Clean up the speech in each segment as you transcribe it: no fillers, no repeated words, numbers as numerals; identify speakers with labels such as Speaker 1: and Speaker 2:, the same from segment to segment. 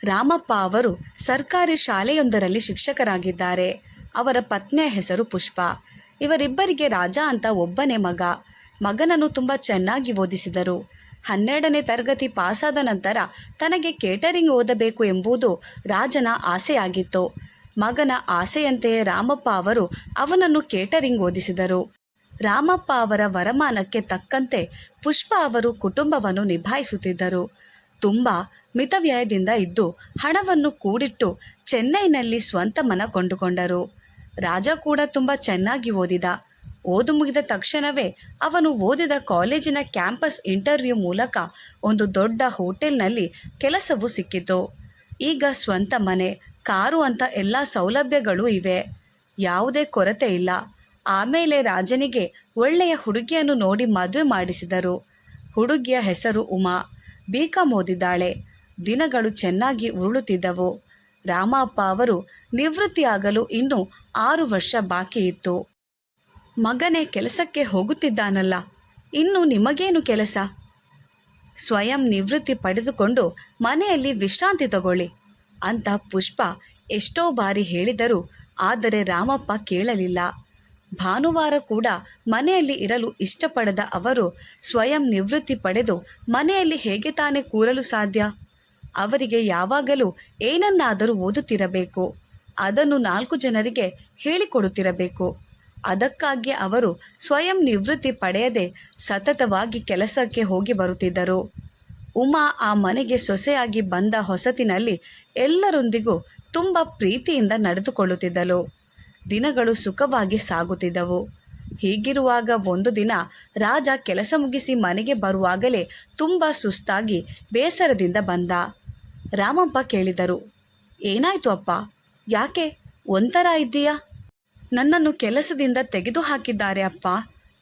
Speaker 1: ರಾಮಪ್ಪ ಅವರು ಸರ್ಕಾರಿ ಶಾಲೆಯೊಂದರಲ್ಲಿ ಶಿಕ್ಷಕರಾಗಿದ್ದಾರೆ. ಅವರ ಪತ್ನಿಯ ಹೆಸರು ಪುಷ್ಪ. ಇವರಿಬ್ಬರಿಗೆ ರಾಜ ಅಂತ ಒಬ್ಬನೇ ಮಗ. ಮಗನನ್ನು ತುಂಬ ಚೆನ್ನಾಗಿ ಓದಿಸಿದರು. 12ನೇ ತರಗತಿ ಪಾಸಾದ ನಂತರ ತನಗೆ ಕೇಟರಿಂಗ್ ಓದಬೇಕು ಎಂಬುದು ರಾಜನ ಆಸೆಯಾಗಿತ್ತು. ಮಗನ ಆಸೆಯಂತೆಯೇ ರಾಮಪ್ಪ ಅವರು ಅವನನ್ನು ಕೇಟರಿಂಗ್ ಓದಿಸಿದರು. ರಾಮಪ್ಪ ಅವರ ವರಮಾನಕ್ಕೆ ತಕ್ಕಂತೆ ಪುಷ್ಪ ಅವರು ಕುಟುಂಬವನ್ನು ನಿಭಾಯಿಸುತ್ತಿದ್ದರು. ತುಂಬ ಮಿತವ್ಯಯದಿಂದ ಇದ್ದು ಹಣವನ್ನು ಕೂಡಿಟ್ಟು ಚೆನ್ನೈನಲ್ಲಿ ಸ್ವಂತ ಮನ ಕೊಂಡುಕೊಂಡರು. ರಾಜ ಕೂಡ ತುಂಬ ಚೆನ್ನಾಗಿ ಓದಿದ. ಓದು ಮುಗಿದ ತಕ್ಷಣವೇ ಅವನು ಓದಿದ ಕಾಲೇಜಿನ ಕ್ಯಾಂಪಸ್ ಇಂಟರ್ವ್ಯೂ ಮೂಲಕ ಒಂದು ದೊಡ್ಡ ಹೋಟೆಲ್ನಲ್ಲಿ ಕೆಲಸವೂ ಸಿಕ್ಕಿತು. ಈಗ ಸ್ವಂತ ಮನೆ, ಕಾರು ಅಂತ ಎಲ್ಲ ಸೌಲಭ್ಯಗಳು ಇವೆ. ಯಾವುದೇ ಕೊರತೆ ಇಲ್ಲ. ಆಮೇಲೆ ರಾಜನಿಗೆ ಒಳ್ಳೆಯ ಹುಡುಗಿಯನ್ನು ನೋಡಿ ಮದುವೆ ಮಾಡಿಸಿದರು. ಹುಡುಗಿಯ ಹೆಸರು ಉಮಾ. BCom ಓದಿದ್ದಾಳೆ. ದಿನಗಳು ಚೆನ್ನಾಗಿ ಉರುಳುತ್ತಿದ್ದವು. ರಾಮಪ್ಪ ಅವರು ನಿವೃತ್ತಿಯಾಗಲು ಇನ್ನೂ 6 ವರ್ಷ ಬಾಕಿ ಇತ್ತು. ಮಗನೇ ಕೆಲಸಕ್ಕೆ ಹೋಗುತ್ತಿದ್ದಾನಲ್ಲ, ಇನ್ನು ನಿಮಗೇನು ಕೆಲಸ? ಸ್ವಯಂ ನಿವೃತ್ತಿ ಪಡೆದುಕೊಂಡು ಮನೆಯಲ್ಲಿ ವಿಶ್ರಾಂತಿ ತಗೊಳ್ಳಿ ಅಂತ ಪುಷ್ಪ ಎಷ್ಟೋ ಬಾರಿ ಹೇಳಿದರು. ಆದರೆ ರಾಮಪ್ಪ ಕೇಳಲಿಲ್ಲ. ಭಾನುವಾರ ಕೂಡ ಮನೆಯಲ್ಲಿ ಇರಲು ಇಷ್ಟಪಡದ ಅವರು ಸ್ವಯಂ ನಿವೃತ್ತಿ ಪಡೆದು ಮನೆಯಲ್ಲಿ ಹೇಗೆ ತಾನೇ ಕೂರಲು ಸಾಧ್ಯ? ಅವರಿಗೆ ಯಾವಾಗಲೂ ಏನನ್ನಾದರೂ ಓದುತ್ತಿರಬೇಕು. ಅದನ್ನು 4 ಜನರಿಗೆ ಹೇಳಿಕೊಡುತ್ತಿರಬೇಕು. ಅದಕ್ಕಾಗಿ ಅವರು ಸ್ವಯಂ ನಿವೃತ್ತಿ ಪಡೆಯದೆ ಸತತವಾಗಿ ಕೆಲಸಕ್ಕೆ ಹೋಗಿ ಬರುತ್ತಿದ್ದರು. ಉಮಾ ಆ ಮನೆಗೆ ಸೊಸೆಯಾಗಿ ಬಂದ ಹೊಸತಿನಲ್ಲಿ ಎಲ್ಲರೊಂದಿಗೂ ತುಂಬ ಪ್ರೀತಿಯಿಂದ ನಡೆದುಕೊಳ್ಳುತ್ತಿದ್ದಳು. ದಿನಗಳು ಸುಖವಾಗಿ ಸಾಗುತ್ತಿದ್ದವು. ಹೀಗಿರುವಾಗ ಒಂದು ದಿನ ರಾಜ ಕೆಲಸ ಮುಗಿಸಿ ಮನೆಗೆ ಬರುವಾಗಲೇ ತುಂಬ ಸುಸ್ತಾಗಿ ಬೇಸರದಿಂದ ಬಂದ. ರಾಮಪ್ಪ ಕೇಳಿದರು, ಏನಾಯ್ತು ಅಪ್ಪ? ಯಾಕೆ ಒಂಥರ ಇದ್ದೀಯಾ? ನನ್ನನ್ನು ಕೆಲಸದಿಂದ ತೆಗೆದು ಹಾಕಿದ್ದಾರೆ ಅಪ್ಪ.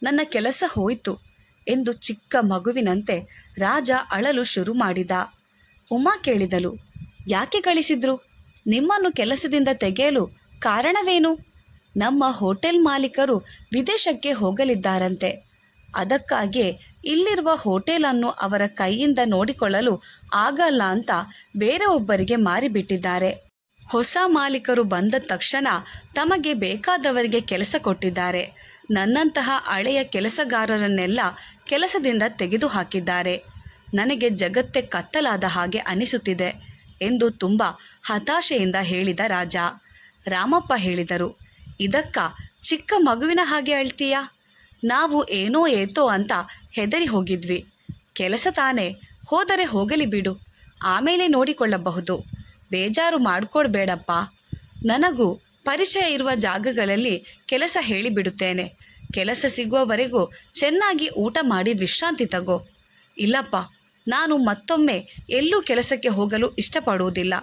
Speaker 1: ನನ್ನ ಕೆಲಸ ಹೋಯಿತು ಎಂದು ಚಿಕ್ಕ ಮಗುವಿನಂತೆ ರಾಜ ಅಳಲು ಶುರು ಮಾಡಿದ. ಉಮಾ ಕೇಳಿದಳು, ಯಾಕೆ ಕಳಿಸಿದ್ರು? ನಿಮ್ಮನ್ನು ಕೆಲಸದಿಂದ ತೆಗೆಯಲು ಕಾರಣವೇನು? ನಮ್ಮ ಹೋಟೆಲ್ ಮಾಲೀಕರು ವಿದೇಶಕ್ಕೆ ಹೋಗಲಿದ್ದಾರಂತೆ. ಅದಕ್ಕಾಗಿ ಇಲ್ಲಿರುವ ಹೋಟೆಲನ್ನು ಅವರ ಕೈಯಿಂದ ನೋಡಿಕೊಳ್ಳಲು ಆಗಲ್ಲ ಅಂತ ಬೇರೆ ಒಬ್ಬರಿಗೆ ಮಾರಿಬಿಟ್ಟಿದ್ದಾರೆ. ಹೊಸ ಮಾಲೀಕರು ಬಂದ ತಕ್ಷಣ ತಮಗೆ ಬೇಕಾದವರಿಗೆ ಕೆಲಸ ಕೊಟ್ಟಿದ್ದಾರೆ. ನನ್ನಂತಹ ಹಳೆಯ ಕೆಲಸಗಾರರನ್ನೆಲ್ಲ ಕೆಲಸದಿಂದ ತೆಗೆದು ಹಾಕಿದ್ದಾರೆ. ನನಗೆ ಜಗತ್ತೇ ಕತ್ತಲಾದ ಹಾಗೆ ಅನಿಸುತ್ತಿದೆ ಎಂದು ತುಂಬ ಹತಾಶೆಯಿಂದ ಹೇಳಿದ ರಾಜ. ರಾಮಪ್ಪ ಹೇಳಿದರು, ಇದಕ್ಕ ಚಿಕ್ಕ ಮಗುವಿನ ಹಾಗೆ ಅಳ್ತೀಯಾ? ನಾವು ಏನೋ ಏತೋ ಅಂತ ಹೆದರಿ ಹೋಗಿದ್ವಿ. ಕೆಲಸ ತಾನೇ, ಹೋದರೆ ಹೋಗಲಿ ಬಿಡು, ಆಮೇಲೆ ನೋಡಿಕೊಳ್ಳಬಹುದು. ಬೇಜಾರು ಮಾಡಿಕೊಡ್ಬೇಡಪ್ಪ. ನನಗೂ ಪರಿಚಯ ಇರುವ ಜಾಗಗಳಲ್ಲಿ ಕೆಲಸ ಹೇಳಿಬಿಡುತ್ತೇನೆ. ಕೆಲಸ ಸಿಗುವವರೆಗೂ ಚೆನ್ನಾಗಿ ಊಟ ಮಾಡಿ ವಿಶ್ರಾಂತಿ ತಗೋ. ಇಲ್ಲಪ್ಪ, ನಾನು ಮತ್ತೊಮ್ಮೆ ಎಲ್ಲೂ ಕೆಲಸಕ್ಕೆ ಹೋಗಲು ಇಷ್ಟಪಡುವುದಿಲ್ಲ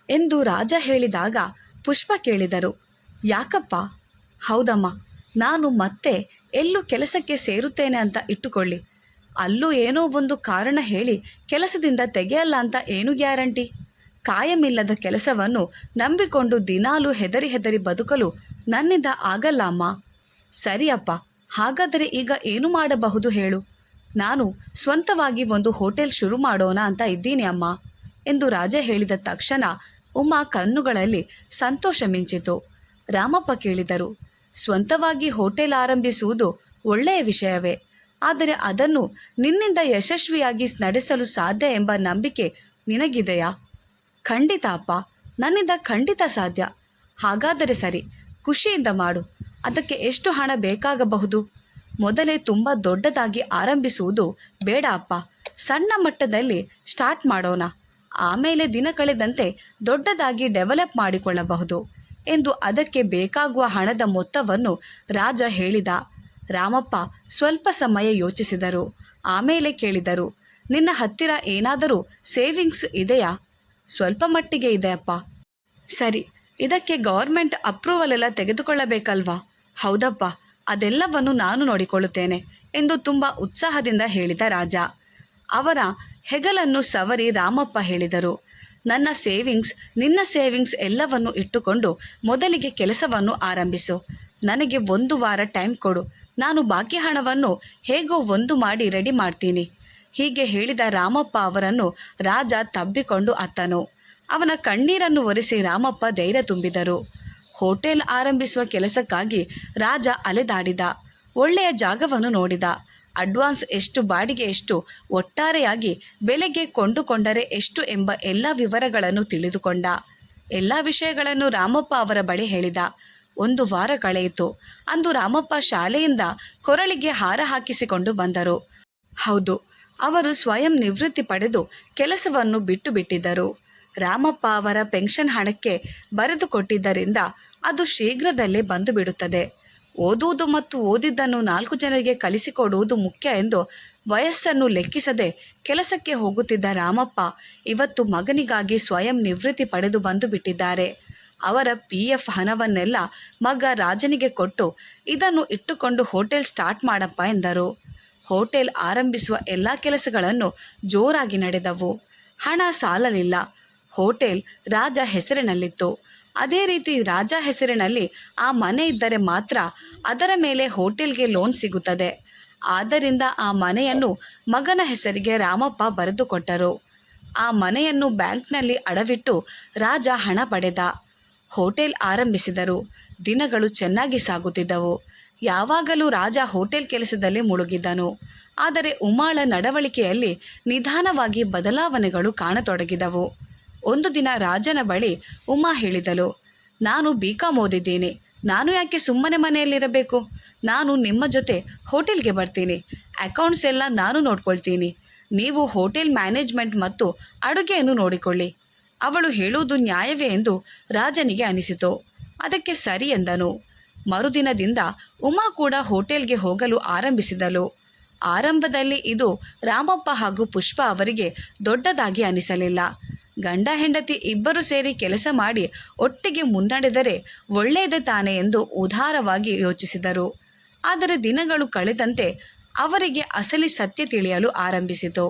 Speaker 1: ಎಂದು ರಾಜ ಹೇಳಿದಾಗ ಪುಷ್ಪ ಕೇಳಿದರು, ಯಾಕಪ್ಪ? ಹೌದಮ್ಮ, ನಾನು ಮತ್ತೆ ಎಲ್ಲೂ ಕೆಲಸಕ್ಕೆ ಸೇರುತ್ತೇನೆ ಅಂತ ಇಟ್ಟುಕೊಳ್ಳಿ. ಅಲ್ಲೂ ಏನೋ ಒಂದು ಕಾರಣ ಹೇಳಿ ಕೆಲಸದಿಂದ ತೆಗೆಯಲ್ಲ ಅಂತ ಏನು ಗ್ಯಾರಂಟಿ? ಕಾಯಮಿಲ್ಲದ ಕೆಲಸವನ್ನು ನಂಬಿಕೊಂಡು ದಿನಾಲೂ ಹೆದರಿ ಹೆದರಿ ಬದುಕಲು ನನ್ನಿಂದ ಆಗಲ್ಲ ಅಮ್ಮ. ಸರಿಯಪ್ಪ, ಹಾಗಾದರೆ ಈಗ ಏನು ಮಾಡಬಹುದು ಹೇಳು? ನಾನು ಸ್ವಂತವಾಗಿ ಒಂದು ಹೋಟೆಲ್ ಶುರು ಮಾಡೋಣ ಅಂತ ಇದ್ದೀನಿ ಅಮ್ಮ ಎಂದು ರಾಜ ಹೇಳಿದ ತಕ್ಷಣ ಉಮಾ ಕಣ್ಣುಗಳಲ್ಲಿ ಸಂತೋಷ ಮಿಂಚಿತು. ರಾಮಪ್ಪ ಕೇಳಿದರು, ಸ್ವಂತವಾಗಿ ಹೋಟೆಲ್ ಆರಂಭಿಸುವುದು ಒಳ್ಳೆಯ ವಿಷಯವೇ, ಆದರೆ ಅದನ್ನು ನಿನ್ನಿಂದ ಯಶಸ್ವಿಯಾಗಿ ನಡೆಸಲು ಸಾಧ್ಯ ಎಂಬ ನಂಬಿಕೆ ನಿನಗಿದೆಯಾ? ಖಂಡಿತ ಅಪ್ಪ, ನನ್ನಿಂದ ಖಂಡಿತ ಸಾಧ್ಯ. ಹಾಗಾದರೆ ಸರಿ, ಖುಷಿಯಿಂದ ಮಾಡು. ಅದಕ್ಕೆ ಎಷ್ಟು ಹಣ ಬೇಕಾಗಬಹುದು? ಮೊದಲೇ ತುಂಬ ದೊಡ್ಡದಾಗಿ ಆರಂಭಿಸುವುದು ಬೇಡ ಅಪ್ಪ. ಸಣ್ಣ ಮಟ್ಟದಲ್ಲಿ ಸ್ಟಾರ್ಟ್ ಮಾಡೋಣ. ಆಮೇಲೆ ದಿನ ಕಳೆದಂತೆ ದೊಡ್ಡದಾಗಿ ಡೆವಲಪ್ ಮಾಡಿಕೊಳ್ಳಬಹುದು ಎಂದು ಅದಕ್ಕೆ ಬೇಕಾಗುವ ಹಣದ ಮೊತ್ತವನ್ನು ರಾಜ ಹೇಳಿದ. ರಾಮಪ್ಪ ಸ್ವಲ್ಪ ಸಮಯ ಯೋಚಿಸಿದರು. ಆಮೇಲೆ ಕೇಳಿದರು, ನಿನ್ನ ಹತ್ತಿರ ಏನಾದರೂ ಸೇವಿಂಗ್ಸ್ ಇದೆಯಾ? ಸ್ವಲ್ಪ ಮಟ್ಟಿಗೆ ಇದೆ ಅಪ್ಪ. ಸರಿ, ಇದಕ್ಕೆ ಗೌರ್ಮೆಂಟ್ ಅಪ್ರೂವಲ್ ಎಲ್ಲ ತೆಗೆದುಕೊಳ್ಳಬೇಕಲ್ವಾ? ಹೌದಪ್ಪ, ಅದೆಲ್ಲವನ್ನು ನಾನು ನೋಡಿಕೊಳ್ಳುತ್ತೇನೆ ಎಂದು ತುಂಬ ಉತ್ಸಾಹದಿಂದ ಹೇಳಿದ ರಾಜ. ಅವರ ಹೆಗಲನ್ನು ಸವರಿ ರಾಮಪ್ಪ ಹೇಳಿದರು, ನನ್ನ ಸೇವಿಂಗ್ಸ್, ನಿನ್ನ ಸೇವಿಂಗ್ಸ್ ಎಲ್ಲವನ್ನು ಇಟ್ಟುಕೊಂಡು ಮೊದಲಿಗೆ ಕೆಲಸವನ್ನು ಆರಂಭಿಸು. ನನಗೆ 1 ವಾರ ಟೈಮ್ ಕೊಡು. ನಾನು ಬಾಕಿ ಹಣವನ್ನು ಹೇಗೋ ಒಂದು ಮಾಡಿ ರೆಡಿ ಮಾಡ್ತೀನಿ. ಹೀಗೆ ಹೇಳಿದ ರಾಮಪ್ಪ ಅವರನ್ನು ರಾಜ ತಬ್ಬಿಕೊಂಡು ಅತ್ತನು. ಅವನ ಕಣ್ಣೀರನ್ನು ಒರೆಸಿ ರಾಮಪ್ಪ ಧೈರ್ಯ ತುಂಬಿದರು. ಹೋಟೆಲ್ ಆರಂಭಿಸುವ ಕೆಲಸಕ್ಕಾಗಿ ರಾಜ ಅಲೆದಾಡಿದ. ಒಳ್ಳೆಯ ಜಾಗವನ್ನು ನೋಡಿದ. ಅಡ್ವಾನ್ಸ್ ಎಷ್ಟು, ಬಾಡಿಗೆ ಎಷ್ಟು, ಒಟ್ಟಾರೆಯಾಗಿ ಬೆಲೆಗೆ ಕೊಂಡುಕೊಂಡರೆ ಎಷ್ಟು ಎಂಬ ಎಲ್ಲ ವಿವರಗಳನ್ನು ತಿಳಿದುಕೊಂಡ. ಎಲ್ಲ ವಿಷಯಗಳನ್ನು ರಾಮಪ್ಪ ಅವರ ಬಳಿ ಹೇಳಿದ. 1 ವಾರ ಕಳೆಯಿತು. ಅಂದು ರಾಮಪ್ಪ ಶಾಲೆಯಿಂದ ಕೊರಳಿಗೆ ಹಾರ ಹಾಕಿಸಿಕೊಂಡು ಬಂದರು. ಹೌದು, ಅವರು ಸ್ವಯಂ ನಿವೃತ್ತಿ ಪಡೆದು ಕೆಲಸವನ್ನು ಬಿಟ್ಟು ಬಿಟ್ಟಿದ್ದರು. ರಾಮಪ್ಪ ಅವರ ಪೆನ್ಷನ್ ಹಣಕ್ಕೆ ಬರೆದು ಕೊಟ್ಟಿದ್ದರಿಂದ ಅದು ಶೀಘ್ರದಲ್ಲೇ ಬಂದು ಬಿಡುತ್ತದೆ. ಓದುವುದು ಮತ್ತು ಓದಿದ್ದನ್ನು 4 ಜನರಿಗೆ ಕಲಿಸಿಕೊಡುವುದು ಮುಖ್ಯ ಎಂದು ವಯಸ್ಸನ್ನು ಲೆಕ್ಕಿಸದೆ ಕೆಲಸಕ್ಕೆ ಹೋಗುತ್ತಿದ್ದ ರಾಮಪ್ಪ ಇವತ್ತು ಮಗನಿಗಾಗಿ ಸ್ವಯಂ ನಿವೃತ್ತಿ ಪಡೆದು ಬಂದು ಬಿಟ್ಟಿದ್ದಾರೆ. ಅವರ PF ಹಣವನ್ನೆಲ್ಲ ಮಗ ರಾಜನಿಗೆ ಕೊಟ್ಟು, ಇದನ್ನು ಇಟ್ಟುಕೊಂಡು ಹೋಟೆಲ್ ಸ್ಟಾರ್ಟ್ ಮಾಡಪ್ಪ ಎಂದರು. ಹೋಟೆಲ್ ಆರಂಭಿಸುವ ಎಲ್ಲ ಕೆಲಸಗಳನ್ನು ಜೋರಾಗಿ ನಡೆದವು. ಹಣ ಸಾಲಲಿಲ್ಲ. ಹೋಟೆಲ್ ರಾಜ ಹೆಸರಿನಲ್ಲಿತ್ತು. ಅದೇ ರೀತಿ ರಾಜ ಹೆಸರಿನಲ್ಲಿ ಆ ಮನೆ ಇದ್ದರೆ ಮಾತ್ರ ಅದರ ಮೇಲೆ ಹೋಟೆಲ್ಗೆ ಲೋನ್ ಸಿಗುತ್ತದೆ. ಆದ್ದರಿಂದ ಆ ಮನೆಯನ್ನು ಮಗನ ಹೆಸರಿಗೆ ರಾಮಪ್ಪ ಬರೆದುಕೊಟ್ಟರು. ಆ ಮನೆಯನ್ನು ಬ್ಯಾಂಕ್ನಲ್ಲಿ ಅಡವಿಟ್ಟು ರಾಜ ಹಣ ಪಡೆದ. ಹೋಟೆಲ್ ಆರಂಭಿಸಿದರು. ದಿನಗಳು ಚೆನ್ನಾಗಿ ಸಾಗುತ್ತಿದ್ದವು. ಯಾವಾಗಲೂ ರಾಜ ಹೋಟೆಲ್ ಕೆಲಸದಲ್ಲಿ ಮುಳುಗಿದ್ದನು. ಆದರೆ ಉಮಾಳ ನಡವಳಿಕೆಯಲ್ಲಿ ನಿಧಾನವಾಗಿ ಬದಲಾವಣೆಗಳು ಕಾಣತೊಡಗಿದವು. ಒಂದು ದಿನ ರಾಜನ ಬಳಿ ಉಮಾ ಹೇಳಿದಳು, ನಾನು BCom ಓದಿದ್ದೀನಿ. ನಾನು ಯಾಕೆ ಸುಮ್ಮನೆ ಮನೆಯಲ್ಲಿರಬೇಕು? ನಾನು ನಿಮ್ಮ ಜೊತೆ ಹೋಟೆಲ್ಗೆ ಬರ್ತೀನಿ. ಅಕೌಂಟ್ಸ್ ಎಲ್ಲ ನಾನು ನೋಡ್ಕೊಳ್ತೀನಿ. ನೀವು ಹೋಟೆಲ್ ಮ್ಯಾನೇಜ್ಮೆಂಟ್ ಮತ್ತು ಅಡುಗೆಯನ್ನು ನೋಡಿಕೊಳ್ಳಿ. ಅವಳು ಹೇಳುವುದು ನ್ಯಾಯವೇ ಎಂದು ರಾಜನಿಗೆ ಅನಿಸಿತು. ಅದಕ್ಕೆ ಸರಿ ಎಂದನು. ಮರುದಿನದಿಂದ ಉಮಾ ಕೂಡ ಹೋಟೆಲ್ಗೆ ಹೋಗಲು ಆರಂಭಿಸಿದಳು. ಆರಂಭದಲ್ಲಿ ಇದು ರಾಮಪ್ಪ ಹಾಗೂ ಪುಷ್ಪ ಅವರಿಗೆ ದೊಡ್ಡದಾಗಿ ಅನಿಸಲಿಲ್ಲ. ಗಂಡ ಹೆಂಡತಿ ಇಬ್ಬರು ಸೇರಿ ಕೆಲಸ ಮಾಡಿ ಒಟ್ಟಿಗೆ ಮುನ್ನಡೆದರೆ ಒಳ್ಳೆಯದೇ ತಾನೆ ಎಂದು ಉದಾರವಾಗಿ ಯೋಚಿಸಿದರು. ಆದರೆ ದಿನಗಳು ಕಳೆದಂತೆ ಅವರಿಗೆ ಅಸಲಿ ಸತ್ಯ ತಿಳಿಯಲು ಆರಂಭಿಸಿತು.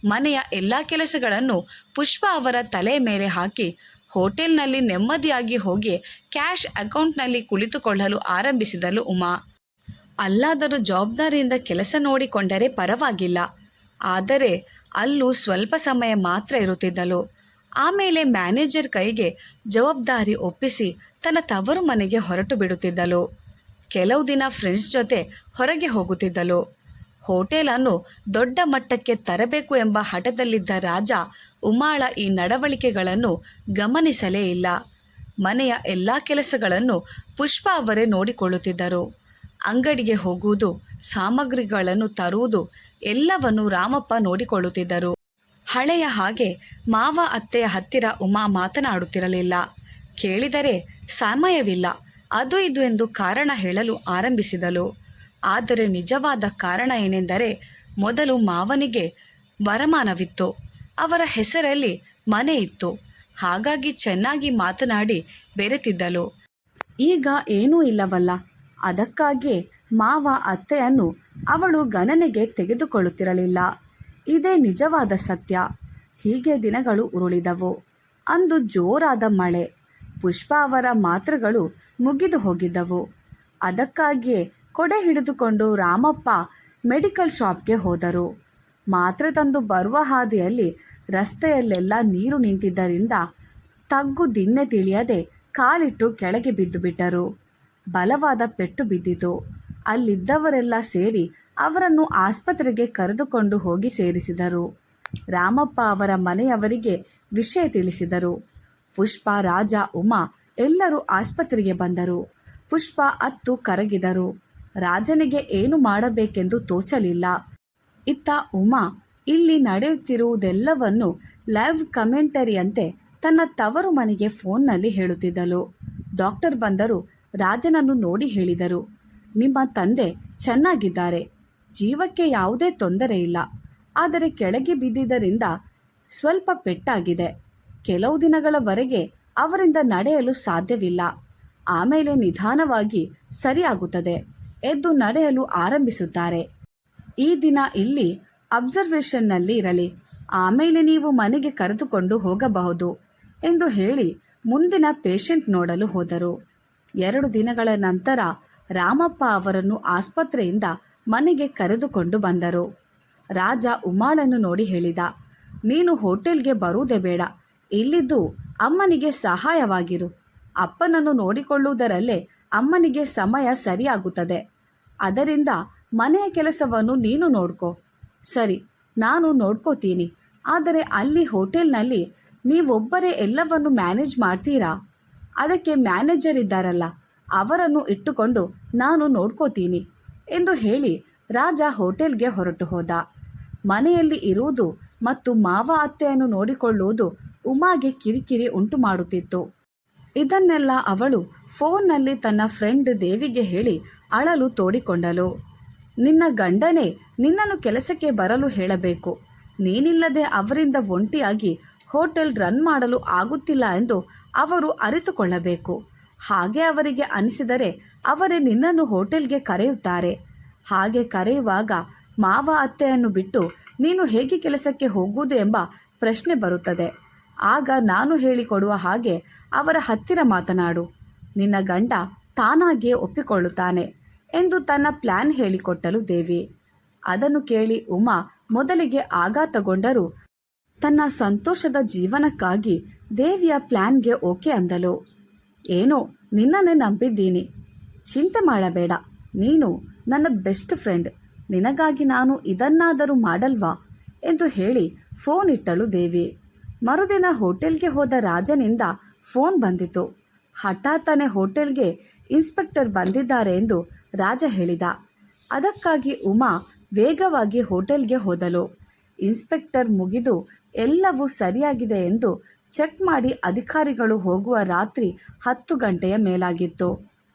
Speaker 1: ಮನೆಯ ಎಲ್ಲ ಕೆಲಸಗಳನ್ನು ಪುಷ್ಪ ಅವರ ತಲೆ ಮೇಲೆ ಹಾಕಿ ಹೋಟೆಲ್ನಲ್ಲಿ ನೆಮ್ಮದಿಯಾಗಿ ಹೋಗಿ ಕ್ಯಾಶ್ ಅಕೌಂಟ್ನಲ್ಲಿ ಕುಳಿತುಕೊಳ್ಳಲು ಆರಂಭಿಸಿದಳು ಉಮಾ. ಅಲ್ಲಾದರೂ ಜವಾಬ್ದಾರಿಯಿಂದ ಕೆಲಸ ನೋಡಿಕೊಂಡರೆ ಪರವಾಗಿಲ್ಲ. ಆದರೆ ಅಲ್ಲೂ ಸ್ವಲ್ಪ ಸಮಯ ಮಾತ್ರ ಇರುತ್ತಿದ್ದಳು. ಆಮೇಲೆ ಮ್ಯಾನೇಜರ್ ಕೈಗೆ ಜವಾಬ್ದಾರಿ ಒಪ್ಪಿಸಿ ತನ್ನ ತವರು ಮನೆಗೆ ಹೊರಟು ಬಿಡುತ್ತಿದ್ದಳು. ಕೆಲವು ದಿನ ಫ್ರೆಂಡ್ಸ್ ಜೊತೆ ಹೊರಗೆ ಹೋಗುತ್ತಿದ್ದಳು. ಹೋಟೆಲನ್ನು ದೊಡ್ಡ ಮಟ್ಟಕ್ಕೆ ತರಬೇಕು ಎಂಬ ಹಠದಲ್ಲಿದ್ದ ರಾಜ ಉಮಾಳ ಈ ನಡವಳಿಕೆಗಳನ್ನು ಗಮನಿಸಲೇ ಇಲ್ಲ. ಮನೆಯ ಎಲ್ಲ ಕೆಲಸಗಳನ್ನು ಪುಷ್ಪ ಅವರೇ ನೋಡಿಕೊಳ್ಳುತ್ತಿದ್ದರು. ಅಂಗಡಿಗೆ ಹೋಗುವುದು, ಸಾಮಗ್ರಿಗಳನ್ನು ತರುವುದು ಎಲ್ಲವನ್ನು ರಾಮಪ್ಪ ನೋಡಿಕೊಳ್ಳುತ್ತಿದ್ದರು. ಹಳೆಯ ಹಾಗೆ ಮಾವ ಅತ್ತೆಯ ಹತ್ತಿರ ಉಮಾ ಮಾತನಾಡುತ್ತಿರಲಿಲ್ಲ. ಕೇಳಿದರೆ ಸಮಯವಿಲ್ಲ, ಅದು ಇದು ಎಂದು ಕಾರಣ ಹೇಳಲು ಆರಂಭಿಸಿದಳು. ಆದರೆ ನಿಜವಾದ ಕಾರಣ ಏನೆಂದರೆ, ಮೊದಲು ಮಾವನಿಗೆ ವರಮಾನವಿತ್ತು. ಅವರ ಹೆಸರಲ್ಲಿ ಮನೆ ಇತ್ತು. ಹಾಗಾಗಿ ಚೆನ್ನಾಗಿ ಮಾತನಾಡಿ ಬೆರೆತಿದ್ದಳು. ಈಗ ಏನೂ ಇಲ್ಲವಲ್ಲ. ಅದಕ್ಕಾಗಿ ಮಾವ ಅತ್ತೆಯನ್ನು ಅವಳು ಗಣನೆಗೆ ತೆಗೆದುಕೊಳ್ಳುತ್ತಿರಲಿಲ್ಲ. ಇದೇ ನಿಜವಾದ ಸತ್ಯ. ಹೀಗೆ ದಿನಗಳು ಉರುಳಿದವು. ಅಂದು ಜೋರಾದ ಮಳೆ. ಪುಷ್ಪ ಅವರ ಮಾತ್ರೆಗಳು ಮುಗಿದು ಹೋಗಿದ್ದವು. ಅದಕ್ಕಾಗಿಯೇ ಕೊಡೆ ಹಿಡಿದುಕೊಂಡು ರಾಮಪ್ಪ ಮೆಡಿಕಲ್ ಶಾಪ್ಗೆ ಹೋದರು. ಮಾತ್ರೆ ತಂದು ಬರುವ ಹಾದಿಯಲ್ಲಿ ರಸ್ತೆಯಲ್ಲೆಲ್ಲ ನೀರು ನಿಂತಿದ್ದರಿಂದ ತಗ್ಗು ದಿಣ್ಣೆ ತಿಳಿಯದೆ ಕಾಲಿಟ್ಟು ಕೆಳಗೆ ಬಿದ್ದು ಬಿಟ್ಟರು. ಬಲವಾದ ಪೆಟ್ಟು ಬಿದ್ದಿತು. ಅಲ್ಲಿದ್ದವರೆಲ್ಲ ಸೇರಿ ಅವರನ್ನು ಆಸ್ಪತ್ರೆಗೆ ಕರೆದುಕೊಂಡು ಹೋಗಿ ಸೇರಿಸಿದರು. ರಾಮಪ್ಪ ಅವರ ಮನೆಯವರಿಗೆ ವಿಷಯ ತಿಳಿಸಿದರು. ಪುಷ್ಪ, ರಾಜ, ಉಮಾ ಎಲ್ಲರೂ ಆಸ್ಪತ್ರೆಗೆ ಬಂದರು. ಪುಷ್ಪ ಅತ್ತು ಕರಗಿದರು. ರಾಜನಿಗೆ ಏನು ಮಾಡಬೇಕೆಂದು ತೋಚಲಿಲ್ಲ. ಇತ್ತ ಉಮಾ ಇಲ್ಲಿ ನಡೆಯುತ್ತಿರುವುದೆಲ್ಲವನ್ನು ಲೈವ್ ಕಮೆಂಟರಿಯಂತೆ ತನ್ನ ತವರು ಮನೆಗೆ ಫೋನ್ನಲ್ಲಿ ಹೇಳುತ್ತಿದ್ದಳು. ಡಾಕ್ಟರ್ ಬಂದರು. ರಾಜನನ್ನು ನೋಡಿ ಹೇಳಿದರು, ನಿಮ್ಮ ತಂದೆ ಚೆನ್ನಾಗಿದ್ದಾರೆ. ಜೀವಕ್ಕೆ ಯಾವುದೇ ತೊಂದರೆ ಇಲ್ಲ. ಆದರೆ ಕೆಳಗೆ ಬಿದ್ದಿದ್ದರಿಂದ ಸ್ವಲ್ಪ ಪೆಟ್ಟಾಗಿದೆ. ಕೆಲವು ದಿನಗಳವರೆಗೆ ಅವರಿಂದ ನಡೆಯಲು ಸಾಧ್ಯವಿಲ್ಲ. ಆಮೇಲೆ ನಿಧಾನವಾಗಿ ಸರಿಯಾಗುತ್ತದೆ. ಎದ್ದು ನಡೆಯಲು ಆರಂಭಿಸುತ್ತಾರೆ. ಈ ದಿನ ಇಲ್ಲಿ ಅಬ್ಸರ್ವೇಷನ್ನಲ್ಲಿ ಇರಲಿ. ಆಮೇಲೆ ನೀವು ಮನೆಗೆ ಕರೆದುಕೊಂಡು ಹೋಗಬಹುದು ಎಂದು ಹೇಳಿ ಮುಂದಿನ ಪೇಷಂಟ್ ನೋಡಲು ಹೋದರು. 2 ದಿನಗಳ ನಂತರ ರಾಮಪ್ಪ ಅವರನ್ನು ಆಸ್ಪತ್ರೆಯಿಂದ ಮನೆಗೆ ಕರೆದುಕೊಂಡು ಬಂದರು. ರಾಜ ಉಮಾಳನ್ನು ನೋಡಿ ಹೇಳಿದ, ನೀನು ಹೋಟೆಲ್ಗೆ ಬರುವುದೇ ಬೇಡ. ಇಲ್ಲಿದ್ದು ಅಮ್ಮನಿಗೆ ಸಹಾಯವಾಗಿರು. ಅಪ್ಪನನ್ನು ನೋಡಿಕೊಳ್ಳುವುದರಲ್ಲೇ ಅಮ್ಮನಿಗೆ ಸಮಯ ಸರಿಯಾಗುತ್ತದೆ. ಅದರಿಂದ ಮನೆಯ ಕೆಲಸವನ್ನು ನೀನು ನೋಡ್ಕೋ. ಸರಿ, ನಾನು ನೋಡ್ಕೋತೀನಿ. ಆದರೆ ಅಲ್ಲಿ ಹೋಟೆಲ್ನಲ್ಲಿ ನೀವೊಬ್ಬರೇ ಎಲ್ಲವನ್ನು ಮ್ಯಾನೇಜ್ ಮಾಡ್ತೀರಾ? ಅದಕ್ಕೆ ಮ್ಯಾನೇಜರ್ ಇದ್ದಾರಲ್ಲ, ಅವರನ್ನು ಇಟ್ಟುಕೊಂಡು ನಾನು ನೋಡ್ಕೋತೀನಿ ಎಂದು ಹೇಳಿ ರಾಜ ಹೋಟೆಲ್ಗೆ ಹೊರಟು ಹೋದ. ಮನೆಯಲ್ಲಿ ಇರುವುದು ಮತ್ತು ಮಾವ ಅತ್ತೆಯನ್ನು ನೋಡಿಕೊಳ್ಳುವುದು ಉಮಾಗೆ ಕಿರಿಕಿರಿ ಉಂಟು ಮಾಡುತ್ತಿತ್ತು. ಇದನ್ನೆಲ್ಲ ಅವಳು ಫೋನ್ನಲ್ಲಿ ತನ್ನ ಫ್ರೆಂಡ್ ದೇವಿಗೆ ಹೇಳಿ ಅಳಲು ತೋಡಿಕೊಂಡಳು. ನಿನ್ನ ಗಂಡನೇ ನಿನ್ನನ್ನು ಕೆಲಸಕ್ಕೆ ಬರಲು ಹೇಳಬೇಕು. ನೀನಿಲ್ಲದೆ ಅವರಿಂದ ಒಂಟಿಯಾಗಿ ಹೋಟೆಲ್ ರನ್ ಮಾಡಲು ಆಗುತ್ತಿಲ್ಲ ಎಂದು ಅವರು ಅರಿತುಕೊಳ್ಳಬೇಕು. ಹಾಗೆ ಅವರಿಗೆ ಅನಿಸಿದರೆ ಅವರೇ ನಿನ್ನನ್ನು ಹೋಟೆಲ್ಗೆ ಕರೆಯುತ್ತಾರೆ. ಹಾಗೆ ಕರೆಯುವಾಗ ಮಾವ ಅತ್ತೆಯನ್ನು ಬಿಟ್ಟು ನೀನು ಹೇಗೆ ಕೆಲಸಕ್ಕೆ ಹೋಗುವುದು ಎಂಬ ಪ್ರಶ್ನೆ ಬರುತ್ತದೆ. ಆಗ ನಾನು ಹೇಳಿಕೊಡುವ ಹಾಗೆ ಅವರ ಹತ್ತಿರ ಮಾತನಾಡು. ನಿನ್ನ ಗಂಡ ತಾನಾಗಿಯೇ ಒಪ್ಪಿಕೊಳ್ಳುತ್ತಾನೆ ಎಂದು ತನ್ನ ಪ್ಲ್ಯಾನ್ ಹೇಳಿಕೊಟ್ಟಳು ದೇವಿ. ಅದನ್ನು ಕೇಳಿ ಉಮಾ ಮೊದಲಿಗೆ ಆಘಾತಗೊಂಡರೂ ತನ್ನ ಸಂತೋಷದ ಜೀವನಕ್ಕಾಗಿ ದೇವಿಯ ಪ್ಲ್ಯಾನ್ಗೆ ಓಕೆ ಅಂದಳು. ಏನೋ ನಿನ್ನನ್ನೇ ನಂಬಿದ್ದೀನಿ, ಚಿಂತೆ ಮಾಡಬೇಡ. ನೀನು ನನ್ನ ಬೆಸ್ಟ್ ಫ್ರೆಂಡ್. ನಿನಗಾಗಿ ನಾನು ಇದನ್ನಾದರೂ ಮಾಡಲ್ವಾ ಎಂದು ಹೇಳಿ ಫೋನ್ ಇಟ್ಟಳು ದೇವಿ. ಮರುದಿನ ಹೋಟೆಲ್ಗೆ ಹೋದ ರಾಜನಿಂದ ಫೋನ್ ಬಂದಿತು. ಹಠಾತ್ತನೆ ಹೋಟೆಲ್ಗೆ ಇನ್ಸ್ಪೆಕ್ಟರ್ ಬಂದಿದ್ದಾರೆ ಎಂದು ರಾಜ ಹೇಳಿದ. ಅದಕ್ಕಾಗಿ ಉಮಾ ವೇಗವಾಗಿ ಹೋಟೆಲ್ಗೆ ಹೋದಳು. ಇನ್ಸ್ಪೆಕ್ಟರ್ ಮುಗಿದು ಎಲ್ಲವೂ ಸರಿಯಾಗಿದೆ ಎಂದು ಚೆಕ್ ಮಾಡಿ ಅಧಿಕಾರಿಗಳು ಹೋಗುವ ರಾತ್ರಿ 10 ಗಂಟೆಯ ಮೇಲಾಗಿತ್ತು.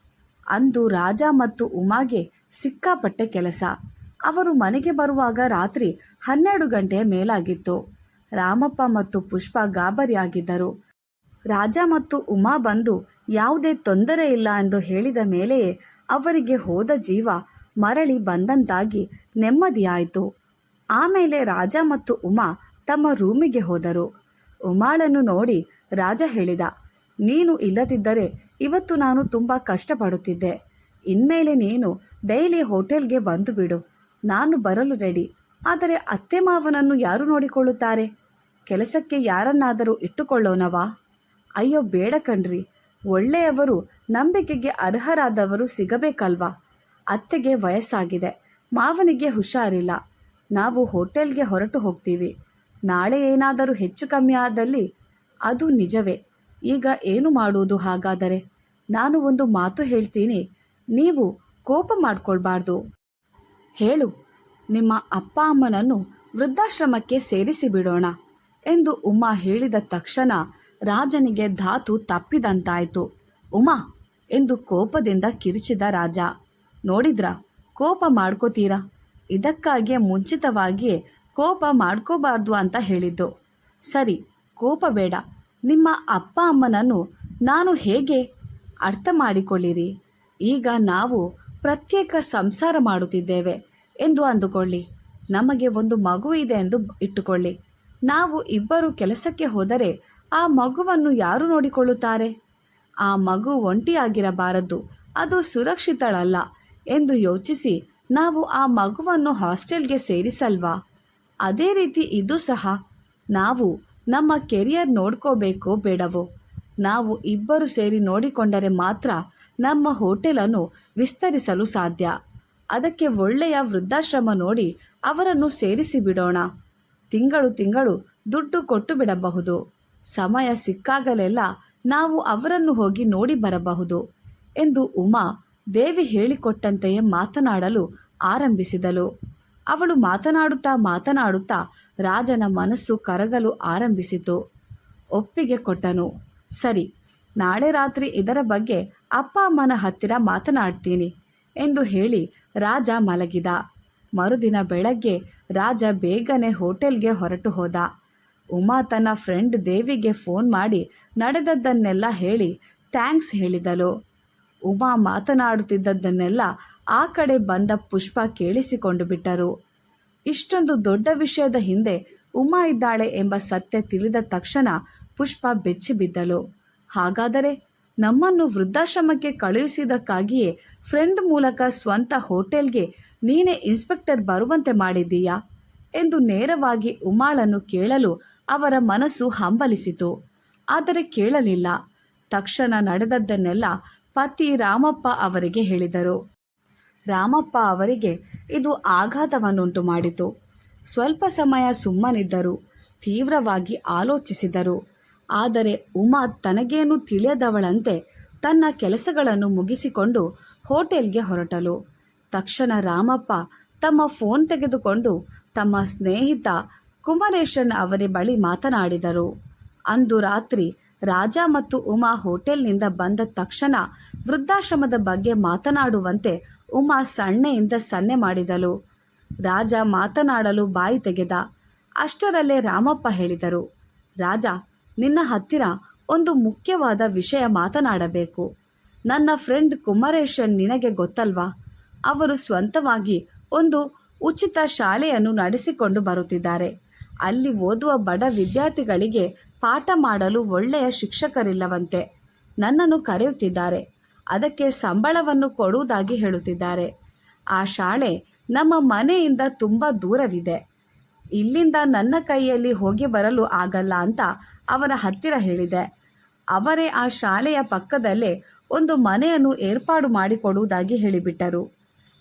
Speaker 1: ಅಂದು ರಾಜ ಮತ್ತು ಉಮಾಗೆ ಸಿಕ್ಕಾಪಟ್ಟೆ ಕೆಲಸ. ಅವರು ಮನೆಗೆ ಬರುವಾಗ ರಾತ್ರಿ 12 ಗಂಟೆಯ ಮೇಲಾಗಿತ್ತು. ರಾಮಪ್ಪ ಮತ್ತು ಪುಷ್ಪ ಗಾಬರಿಯಾಗಿದ್ದರು. ರಾಜ ಮತ್ತು ಉಮಾ ಬಂದು ಯಾವುದೇ ತೊಂದರೆ ಇಲ್ಲ ಎಂದು ಹೇಳಿದ ಮೇಲೆಯೇ ಅವರಿಗೆ ಹೋದ ಜೀವ ಮರಳಿ ಬಂದಂತಾಗಿ ನೆಮ್ಮದಿಯಾಯಿತು. ಆಮೇಲೆ ರಾಜ ಮತ್ತು ಉಮಾ ತಮ್ಮ ರೂಮಿಗೆ ಹೋದರು. ಉಮಾಳನ್ನು ನೋಡಿ ರಾಜ ಹೇಳಿದ, ನೀನು ಇಲ್ಲದಿದ್ದರೆ ಇವತ್ತು ನಾನು ತುಂಬ ಕಷ್ಟಪಡುತ್ತಿದ್ದೆ. ಇನ್ಮೇಲೆ ನೀನು ಡೈಲಿ ಹೋಟೆಲ್ಗೆ ಬಂದು ಬಿಡು. ನಾನು ಬರಲು ರೆಡಿ. ಆದರೆ ಅತ್ತೆ ಮಾವನನ್ನು ಯಾರು ನೋಡಿಕೊಳ್ಳುತ್ತಾರೆ? ಕೆಲಸಕ್ಕೆ ಯಾರನ್ನಾದರೂ ಇಟ್ಟುಕೊಳ್ಳೋಣವಾ? ಅಯ್ಯೋ ಬೇಡ ಕಣ್ರಿ. ಒಳ್ಳೆಯವರು, ನಂಬಿಕೆಗೆ ಅರ್ಹರಾದವರು ಸಿಗಬೇಕಲ್ವಾ? ಅತ್ತೆಗೆ ವಯಸ್ಸಾಗಿದೆ, ಮಾವನಿಗೆ ಹುಷಾರಿಲ್ಲ. ನಾವು ಹೋಟೆಲ್ಗೆ ಹೊರಟು ಹೋಗ್ತೀವಿ. ನಾಳೆ ಏನಾದರೂ ಹೆಚ್ಚು ಕಮ್ಮಿ ಆದಲ್ಲಿ ಅದು ನಿಜವೇ. ಈಗ ಏನು ಮಾಡುವುದು ಹಾಗಾದರೆ? ನಾನು ಒಂದು ಮಾತು ಹೇಳ್ತೀನಿ, ನೀವು ಕೋಪ ಮಾಡ್ಕೊಳ್ಬಾರ್ದು. ಹೇಳು, ನಿಮ್ಮ ಅಪ್ಪ ಅಮ್ಮನನ್ನು ವೃದ್ಧಾಶ್ರಮಕ್ಕೆ ಸೇರಿಸಿ ಬಿಡೋಣ ಎಂದು ಉಮಾ ಹೇಳಿದ ತಕ್ಷಣ ರಾಜನಿಗೆ ಧಾತು ತಪ್ಪಿದಂತಾಯಿತು. ಉಮಾ ಎಂದು ಕೋಪದಿಂದ ಕಿರುಚಿದ ರಾಜ. ನೋಡಿದ್ರಾ, ಕೋಪ ಮಾಡ್ಕೋತೀರಾ? ಇದಕ್ಕಾಗಿಯೇ ಮುಂಚಿತವಾಗಿಯೇ ಕೋಪ ಮಾಡ್ಕೋಬಾರ್ದು ಅಂತ ಹೇಳಿದ್ದು. ಸರಿ, ಕೋಪ ಬೇಡ. ನಿಮ್ಮ ಅಪ್ಪ ಅಮ್ಮನನ್ನು ನಾನು ಹೇಗೆ ಅರ್ಥ ಮಾಡಿಕೊಳ್ಳಿರಿ. ಈಗ ನಾವು ಪ್ರತ್ಯೇಕ ಸಂಸಾರ ಮಾಡುತ್ತಿದ್ದೇವೆ ಎಂದು ಅಂದುಕೊಳ್ಳಿ. ನಮಗೆ ಒಂದು ಮಗು ಇದೆ ಎಂದು ಇಟ್ಟುಕೊಳ್ಳಿ. ನಾವು ಇಬ್ಬರು ಕೆಲಸಕ್ಕೆ ಹೋದರೆ ಆ ಮಗುವನ್ನು ಯಾರು ನೋಡಿಕೊಳ್ಳುತ್ತಾರೆ? ಆ ಮಗು ಒಂಟಿಯಾಗಿರಬಾರದು, ಅದು ಸುರಕ್ಷಿತಳಲ್ಲ ಎಂದು ಯೋಚಿಸಿ ನಾವು ಆ ಮಗುವನ್ನು ಹಾಸ್ಟೆಲ್ಗೆ ಸೇರಿಸಲ್ವಾ? ಅದೇ ರೀತಿ ಇದು ಸಹ. ನಾವು ನಮ್ಮ ಕೆರಿಯರ್ ನೋಡ್ಕೋಬೇಕೋ ಬೇಡವೋ? ನಾವು ಇಬ್ಬರು ಸೇರಿ ನೋಡಿಕೊಂಡರೆ ಮಾತ್ರ ನಮ್ಮ ಹೋಟೆಲನ್ನು ವಿಸ್ತರಿಸಲು ಸಾಧ್ಯ. ಅದಕ್ಕೆ ಒಳ್ಳೆಯ ವೃದ್ಧಾಶ್ರಮ ನೋಡಿ ಅವರನ್ನು ಸೇರಿಸಿ ಬಿಡೋಣ. ತಿಂಗಳು ದುಡ್ಡು ಕೊಟ್ಟು ಬಿಡಬಹುದು. ಸಮಯ ಸಿಕ್ಕಾಗಲೆಲ್ಲ ನಾವು ಅವರನ್ನು ಹೋಗಿ ನೋಡಿ ಬರಬಹುದು ಎಂದು ಉಮಾ ದೇವಿ ಹೇಳಿಕೊಟ್ಟಂತೆಯೇ ಮಾತನಾಡಲು ಆರಂಭಿಸಿದಳು. ಅವಳು ಮಾತನಾಡುತ್ತಾ ರಾಜನ ಮನಸ್ಸು ಕರಗಲು ಆರಂಭಿಸಿತು. ಒಪ್ಪಿಗೆ ಕೊಟ್ಟನು. ಸರಿ, ನಾಳೆ ರಾತ್ರಿ ಇದರ ಬಗ್ಗೆ ಅಪ್ಪ ಅಮ್ಮನ ಹತ್ತಿರ ಮಾತನಾಡ್ತೀನಿ ಎಂದು ಹೇಳಿ ರಾಜ ಮಲಗಿದ. ಮರುದಿನ ಬೆಳಗ್ಗೆ ರಾಜ ಬೇಗನೆ ಹೋಟೆಲ್ಗೆ ಹೊರಟು ಹೋದ. ಉಮಾ ತನ್ನ ಫ್ರೆಂಡ್ ದೇವಿಗೆ ಫೋನ್ ಮಾಡಿ ನಡೆದದ್ದನ್ನೆಲ್ಲ ಹೇಳಿ ಥ್ಯಾಂಕ್ಸ್ ಹೇಳಿದಳು. ಉಮಾ ಮಾತನಾಡುತ್ತಿದ್ದದ್ದನ್ನೆಲ್ಲ ಆ ಕಡೆ ಬಂದ ಪುಷ್ಪ ಕೇಳಿಸಿಕೊಂಡು ಬಿಟ್ಟರು. ಇಷ್ಟೊಂದು ದೊಡ್ಡ ವಿಷಯದ ಹಿಂದೆ ಉಮಾ ಇದ್ದಾಳೆ ಎಂಬ ಸತ್ಯ ತಿಳಿದ ತಕ್ಷಣ ಪುಷ್ಪ ಬೆಚ್ಚಿಬಿದ್ದಳು. ಹಾಗಾದರೆ ನಮ್ಮನ್ನು ವೃದ್ಧಾಶ್ರಮಕ್ಕೆ ಕಳುಹಿಸಿದ್ದಕ್ಕಾಗಿಯೇ ಫ್ರೆಂಡ್ ಮೂಲಕ ಸ್ವಂತ ಹೋಟೆಲ್ಗೆ ನೀನೇ ಇನ್ಸ್ಪೆಕ್ಟರ್ ಬರುವಂತೆ ಮಾಡಿದ್ದೀಯಾ ಎಂದು ನೇರವಾಗಿ ಉಮಾಳನ್ನು ಕೇಳಲು ಅವರ ಮನಸ್ಸು ಹಂಬಲಿಸಿತು. ಆದರೆ ಕೇಳಲಿಲ್ಲ. ತಕ್ಷಣ ನಡೆದದ್ದನ್ನೆಲ್ಲ ಪತಿ ರಾಮಪ್ಪ ಅವರಿಗೆ ಹೇಳಿದರು. ರಾಮಪ್ಪ ಅವರಿಗೆ ಇದು ಆಘಾತವನ್ನುಂಟು ಮಾಡಿತು. ಸ್ವಲ್ಪ ಸಮಯ ಸುಮ್ಮನಿದ್ದರು. ತೀವ್ರವಾಗಿ ಆಲೋಚಿಸಿದರು. ಆದರೆ ಉಮಾ ತನಗೇನು ತಿಳಿಯದವಳಂತೆ ತನ್ನ ಕೆಲಸಗಳನ್ನು ಮುಗಿಸಿಕೊಂಡು ಹೋಟೆಲ್ಗೆ ಹೊರಟಳು. ತಕ್ಷಣ ರಾಮಪ್ಪ ತಮ್ಮ ಫೋನ್ ತೆಗೆದುಕೊಂಡು ತಮ್ಮ ಸ್ನೇಹಿತ ಕುಮರೇಶನ್ ಅವರ ಬಳಿ ಮಾತನಾಡಿದರು. ಅಂದು ರಾತ್ರಿ ರಾಜ ಮತ್ತು ಉಮಾ ಹೋಟೆಲ್ನಿಂದ ಬಂದ ತಕ್ಷಣ ವೃದ್ಧಾಶ್ರಮದ ಬಗ್ಗೆ ಮಾತನಾಡುವಂತೆ ಉಮಾ ಸನ್ನೆಯಿಂದ ಸನ್ನೆ ಮಾಡಿದಳು. ರಾಜ ಮಾತನಾಡಲು ಬಾಯಿ ತೆಗೆದ. ಅಷ್ಟರಲ್ಲೇ ರಾಮಪ್ಪ ಹೇಳಿದರು, ರಾಜ, ನಿನ್ನ ಹತ್ತಿರ ಒಂದು ಮುಖ್ಯವಾದ ವಿಷಯ ಮಾತನಾಡಬೇಕು. ನನ್ನ ಫ್ರೆಂಡ್ ಕುಮರೇಶನ್ ನಿನಗೆ ಗೊತ್ತಲ್ವಾ? ಅವರು ಸ್ವಂತವಾಗಿ ಒಂದು ಉಚಿತ ಶಾಲೆಯನ್ನು ನಡೆಸಿಕೊಂಡು ಬರುತ್ತಿದ್ದಾರೆ. ಅಲ್ಲಿ ಓದುವ ಬಡ ವಿದ್ಯಾರ್ಥಿಗಳಿಗೆ ಪಾಠ ಮಾಡಲು ಒಳ್ಳೆಯ ಶಿಕ್ಷಕರಿಲ್ಲವಂತೆ. ನನ್ನನ್ನು ಕರೆಯುತ್ತಿದ್ದಾರೆ. ಅದಕ್ಕೆ ಸಂಬಳವನ್ನು ಕೊಡುವುದಾಗಿ ಹೇಳುತ್ತಿದ್ದಾರೆ. ಆ ಶಾಲೆ ನಮ್ಮ ಮನೆಯಿಂದ ತುಂಬ ದೂರವಿದೆ. ಇಲ್ಲಿಂದ ನನ್ನ ಕೈಯಲ್ಲಿ ಹೋಗಿ ಬರಲು ಆಗಲ್ಲ ಅಂತ ಅವರ ಹತ್ತಿರ ಹೇಳಿದೆ. ಅವರೇ ಆ ಶಾಲೆಯ ಪಕ್ಕದಲ್ಲೇ ಒಂದು ಮನೆಯನ್ನು ಏರ್ಪಾಡು ಮಾಡಿಕೊಡುವುದಾಗಿ ಹೇಳಿಬಿಟ್ಟರು.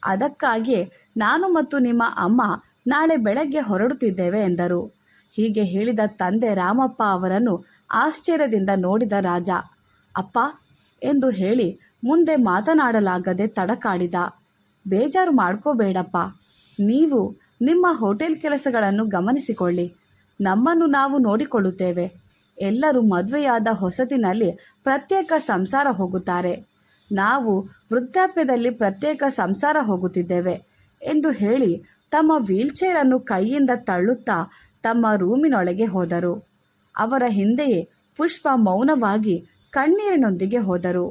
Speaker 1: ಅದಕ್ಕಾಗಿಯೇ ನಾನು ಮತ್ತು ನಿಮ್ಮ ಅಮ್ಮ ನಾಳೆ ಬೆಳಗ್ಗೆ ಹೊರಡುತ್ತಿದ್ದೇವೆ ಎಂದರು. ಹೀಗೆ ಹೇಳಿದ ತಂದೆ ರಾಮಪ್ಪ ಅವರನ್ನು ಆಶ್ಚರ್ಯದಿಂದ ನೋಡಿದ ರಾಜ, ಅಪ್ಪ ಎಂದು ಹೇಳಿ ಮುಂದೆ ಮಾತನಾಡಲಾಗದೆ ತಡಕಾಡಿದ. ಬೇಜಾರು ಮಾಡ್ಕೋಬೇಡಪ್ಪ, ನೀವು ನಿಮ್ಮ ಹೋಟೆಲ್ ಕೆಲಸಗಳನ್ನು ಗಮನಿಸಿಕೊಳ್ಳಿ. ನಮ್ಮನ್ನು ನಾವು ನೋಡಿಕೊಳ್ಳುತ್ತೇವೆ. ಎಲ್ಲರೂ ಮದುವೆಯಾದ ಹೊಸತಿನಲ್ಲಿ ಪ್ರತ್ಯೇಕ ಸಂಸಾರ ಹೋಗುತ್ತಾರೆ. ನಾವು ವೃದ್ಧಾಪ್ಯದಲ್ಲಿ ಪ್ರತ್ಯೇಕ ಸಂಸಾರ ಹೋಗುತ್ತಿದ್ದೇವೆ ಎಂದು ಹೇಳಿ ತಮ್ಮ ವೀಲ್ಚೇರನ್ನು ಕೈಯಿಂದ ತಳ್ಳುತ್ತಾ ತಮ್ಮ ರೂಮಿನೊಳಗೆ ಹೋದರು. ಅವರ ಹಿಂದೆಯೇ ಪುಷ್ಪ ಮೌನವಾಗಿ ಕಣ್ಣೀರಿನೊಂದಿಗೆ ಹೋದರು.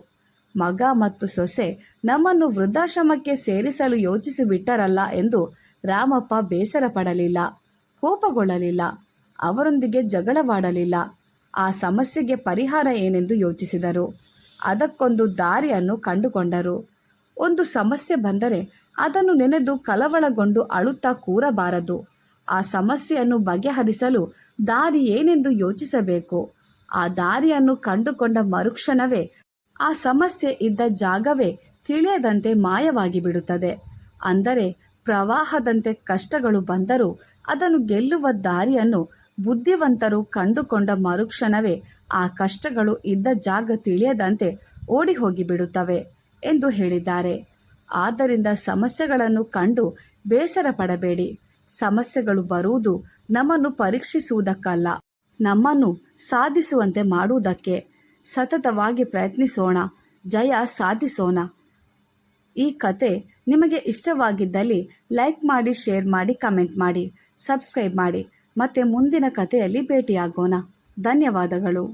Speaker 1: ಮಗ ಮತ್ತು ಸೊಸೆ ನಮ್ಮನ್ನು ವೃದ್ಧಾಶ್ರಮಕ್ಕೆ ಸೇರಿಸಲು ಯೋಚಿಸಿಬಿಟ್ಟರಲ್ಲ ಎಂದು ರಾಮಪ್ಪ ಬೇಸರ ಪಡಲಿಲ್ಲ, ಕೋಪಗೊಳ್ಳಲಿಲ್ಲ, ಅವರೊಂದಿಗೆ ಜಗಳವಾಡಲಿಲ್ಲ. ಆ ಸಮಸ್ಯೆಗೆ ಪರಿಹಾರ ಏನೆಂದು ಯೋಚಿಸಿದರು. ಅದಕ್ಕೊಂದು ದಾರಿಯನ್ನು ಕಂಡುಕೊಂಡರು. ಒಂದು ಸಮಸ್ಯೆ ಬಂದರೆ ಅದನ್ನು ನೆನೆದು ಕಳವಳಗೊಂಡು ಅಳುತ್ತಾ ಕೂರಬಾರದು. ಆ ಸಮಸ್ಯೆಯನ್ನು ಬಗೆಹರಿಸಲು ದಾರಿ ಏನೆಂದು ಯೋಚಿಸಬೇಕು. ಆ ದಾರಿಯನ್ನು ಕಂಡುಕೊಂಡ ಮರುಕ್ಷಣವೇ ಆ ಸಮಸ್ಯೆ ಇದ್ದ ಜಾಗವೇ ತಿಳಿಯದಂತೆ ಮಾಯವಾಗಿ ಬಿಡುತ್ತದೆ. ಅಂದರೆ ಪ್ರವಾಹದಂತೆ ಕಷ್ಟಗಳು ಬಂದರೂ ಅದನ್ನು ಗೆಲ್ಲುವ ದಾರಿಯನ್ನು ಬುದ್ಧಿವಂತರು ಕಂಡುಕೊಂಡ ಮರುಕ್ಷಣವೇ ಆ ಕಷ್ಟಗಳು ಇದ್ದ ಜಾಗ ತಿಳಿಯದಂತೆ ಓಡಿ ಹೋಗಿಬಿಡುತ್ತವೆ ಎಂದು ಹೇಳಿದ್ದಾರೆ. ಆದ್ದರಿಂದ ಸಮಸ್ಯೆಗಳನ್ನು ಕಂಡು ಬೇಸರ ಪಡಬೇಡಿ. ಸಮಸ್ಯೆಗಳು ಬರುವುದು ನಮ್ಮನ್ನು ಪರೀಕ್ಷಿಸುವುದಕ್ಕಲ್ಲ, ನಮ್ಮನ್ನು ಸಾಧಿಸುವಂತೆ ಮಾಡುವುದಕ್ಕೆ. ಸತತವಾಗಿ ಪ್ರಯತ್ನಿಸೋಣ, ಜಯ ಸಾಧಿಸೋಣ. ಈ ಕತೆ ನಿಮಗೆ ಇಷ್ಟವಾಗಿದ್ದಲ್ಲಿ ಲೈಕ್ ಮಾಡಿ, ಶೇರ್ ಮಾಡಿ, ಕಮೆಂಟ್ ಮಾಡಿ, ಸಬ್ಸ್ಕ್ರೈಬ್ ಮಾಡಿ. ಮತ್ತೆ ಮುಂದಿನ ಕಥೆಯಲ್ಲಿ ಭೇಟಿಯಾಗೋಣ. ಧನ್ಯವಾದಗಳು.